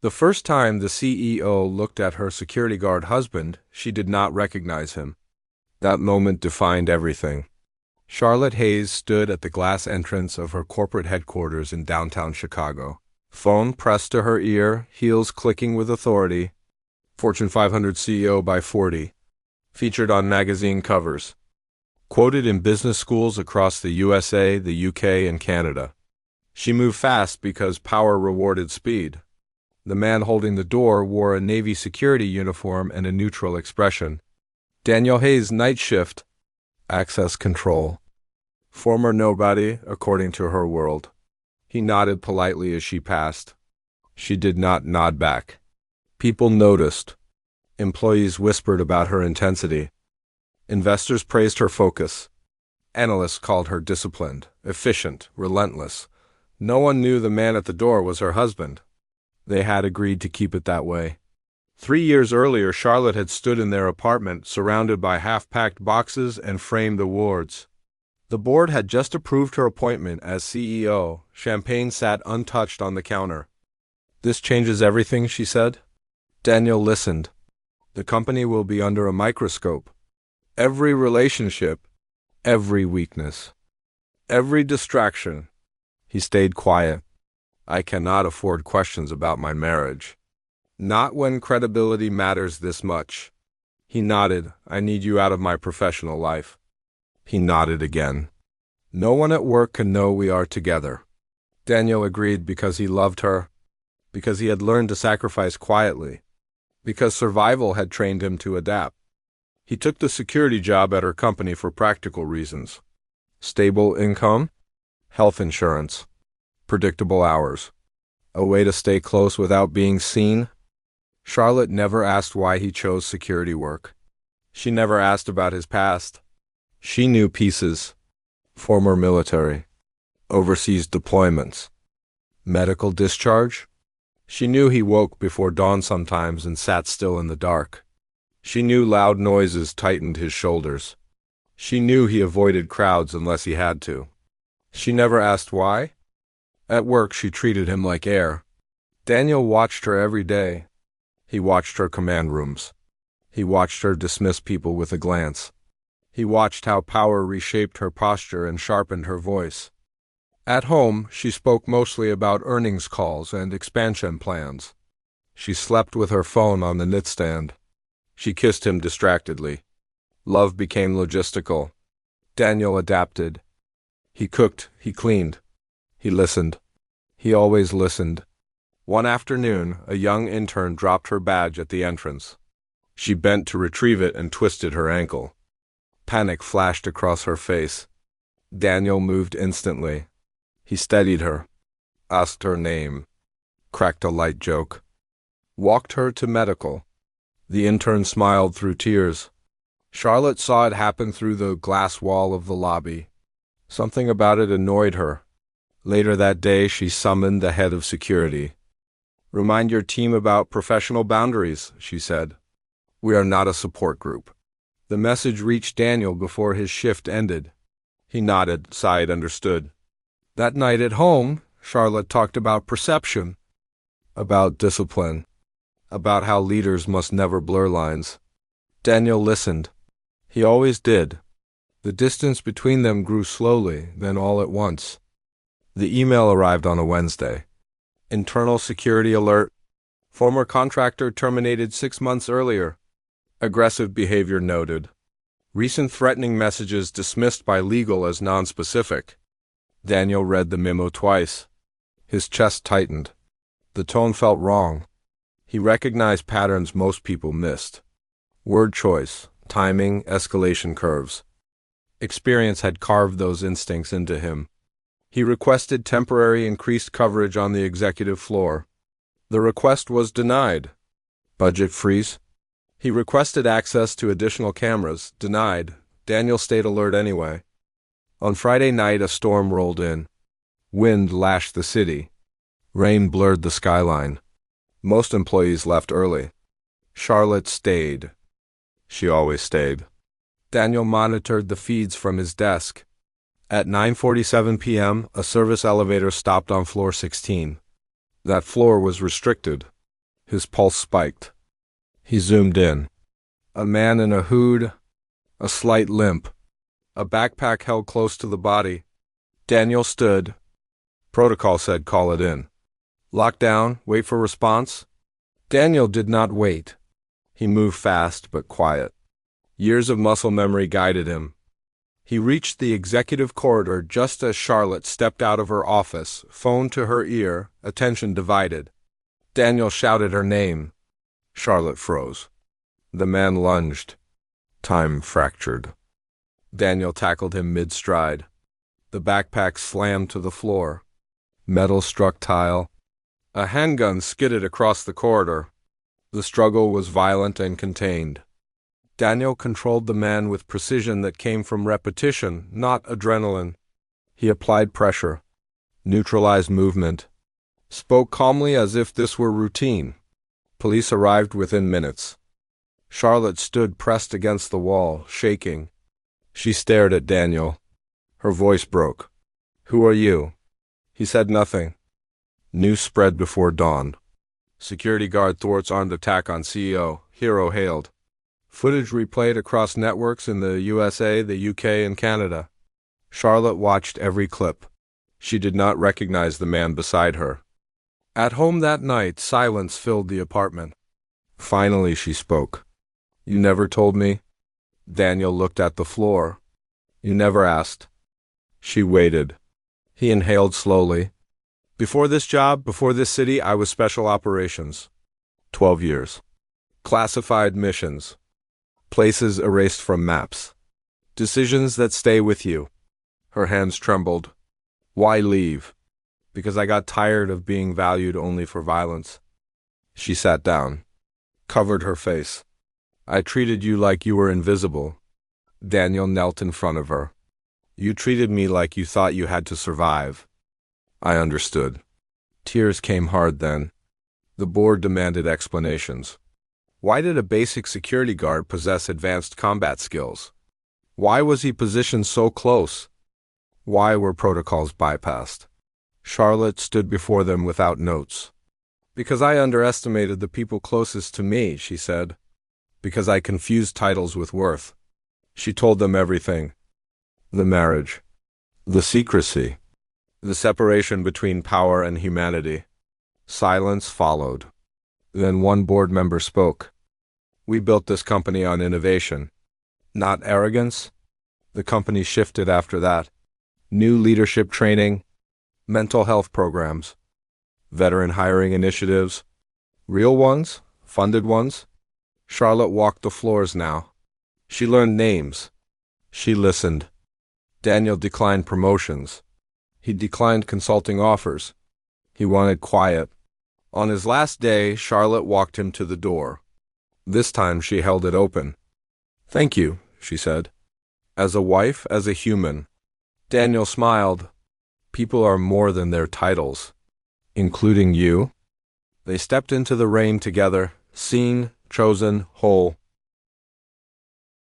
The first time the CEO looked at her security guard husband, she did not recognize him. That moment defined everything. Charlotte Hayes stood at the glass entrance of her corporate headquarters in downtown Chicago. Phone pressed to her ear, heels clicking with authority. Fortune 500 CEO by 40. Featured on magazine covers. Quoted in business schools across the USA, the UK, and Canada. She moved fast because power rewarded speed. The man holding the door wore a Navy security uniform and a neutral expression. Daniel Hayes, night shift. Access control. Former nobody, according to her world. He nodded politely as she passed. She did not nod back. People noticed. Employees whispered about her intensity. Investors praised her focus. Analysts called her disciplined, efficient, relentless. No one knew the man at the door was her husband. They had agreed to keep it that way. 3 years earlier, Charlotte had stood in their apartment, surrounded by half-packed boxes and framed awards. The board had just approved her appointment as CEO. Champagne sat untouched on the counter. "This changes everything," she said. Daniel listened. "The company will be under a microscope. Every relationship, every weakness, every distraction." He stayed quiet. "I cannot afford questions about my marriage. Not when credibility matters this much." He nodded. "I need you out of my professional life." He nodded again. "No one at work can know we are together." Daniel agreed because he loved her, because he had learned to sacrifice quietly, because survival had trained him to adapt. He took the security job at her company for practical reasons. Stable income, health insurance, predictable hours, a way to stay close without being seen. Charlotte never asked why he chose security work. She never asked about his past. She knew pieces. Former military, overseas deployments, medical discharge. She knew he woke before dawn sometimes and sat still in the dark. She knew loud noises tightened his shoulders. She knew he avoided crowds unless he had to. She never asked why. At work, she treated him like air. Daniel watched her every day. He watched her command rooms. He watched her dismiss people with a glance. He watched how power reshaped her posture and sharpened her voice. At home, she spoke mostly about earnings calls and expansion plans. She slept with her phone on the nightstand. She kissed him distractedly. Love became logistical. Daniel adapted. He cooked, he cleaned. He listened. He always listened. One afternoon, a young intern dropped her badge at the entrance. She bent to retrieve it and twisted her ankle. Panic flashed across her face. Daniel moved instantly. He steadied her, asked her name, cracked a light joke, walked her to medical. The intern smiled through tears. Charlotte saw it happen through the glass wall of the lobby. Something about it annoyed her. Later that day, she summoned the head of security. "Remind your team about professional boundaries," she said. "We are not a support group." The message reached Daniel before his shift ended. He nodded, sighed, understood. That night at home, Charlotte talked about perception, about discipline, about how leaders must never blur lines. Daniel listened. He always did. The distance between them grew slowly, then all at once. The email arrived on a Wednesday. Internal security alert. Former contractor terminated 6 months earlier. Aggressive behavior noted. Recent threatening messages dismissed by legal as nonspecific. Daniel read the memo twice. His chest tightened. The tone felt wrong. He recognized patterns most people missed. Word choice, timing, escalation curves. Experience had carved those instincts into him. He requested temporary increased coverage on the executive floor. The request was denied. Budget freeze. He requested access to additional cameras. Denied. Daniel stayed alert anyway. On Friday night, a storm rolled in. Wind lashed the city. Rain blurred the skyline. Most employees left early. Charlotte stayed. She always stayed. Daniel monitored the feeds from his desk. At 9:47 p.m., a service elevator stopped on floor 16. That floor was restricted. His pulse spiked. He zoomed in. A man in a hood, a slight limp, a backpack held close to the body. Daniel stood. Protocol said call it in. Lock down, wait for response. Daniel did not wait. He moved fast but quiet. Years of muscle memory guided him. He reached the executive corridor just as Charlotte stepped out of her office, phone to her ear, attention divided. Daniel shouted her name. Charlotte froze. The man lunged. Time fractured. Daniel tackled him mid-stride. The backpack slammed to the floor. Metal struck tile. A handgun skidded across the corridor. The struggle was violent and contained. Daniel controlled the man with precision that came from repetition, not adrenaline. He applied pressure, neutralized movement, spoke calmly as if this were routine. Police arrived within minutes. Charlotte stood pressed against the wall, shaking. She stared at Daniel. Her voice broke. "Who are you?" He said nothing. News spread before dawn. Security guard thwarts armed attack on CEO. Hero hailed. Footage replayed across networks in the USA, the UK, and Canada. Charlotte watched every clip. She did not recognize the man beside her. At home that night, silence filled the apartment. Finally, she spoke. "You never told me?" Daniel looked at the floor. "You never asked." She waited. He inhaled slowly. "Before this job, before this city, I was special operations. 12 years. Classified missions. Places erased from maps. Decisions that stay with you." Her hands trembled. "Why leave?" "Because I got tired of being valued only for violence." She sat down, covered her face. "I treated you like you were invisible." Daniel knelt in front of her. "You treated me like you thought you had to survive." I understood. Tears came hard then. The board demanded explanations. Why did a basic security guard possess advanced combat skills? Why was he positioned so close? Why were protocols bypassed? Charlotte stood before them without notes. "Because I underestimated the people closest to me," she said. "Because I confused titles with worth." She told them everything. The marriage. The secrecy. The separation between power and humanity. Silence followed. Then one board member spoke. "We built this company on innovation, not arrogance." The company shifted after that. New leadership training, mental health programs, veteran hiring initiatives, real ones, funded ones. Charlotte walked the floors now. She learned names. She listened. Daniel declined promotions. He declined consulting offers. He wanted quiet. On his last day, Charlotte walked him to the door. This time she held it open. "Thank you," she said. "As a wife, as a human." Daniel smiled. "People are more than their titles." "Including you?" They stepped into the rain together, seen, chosen, whole.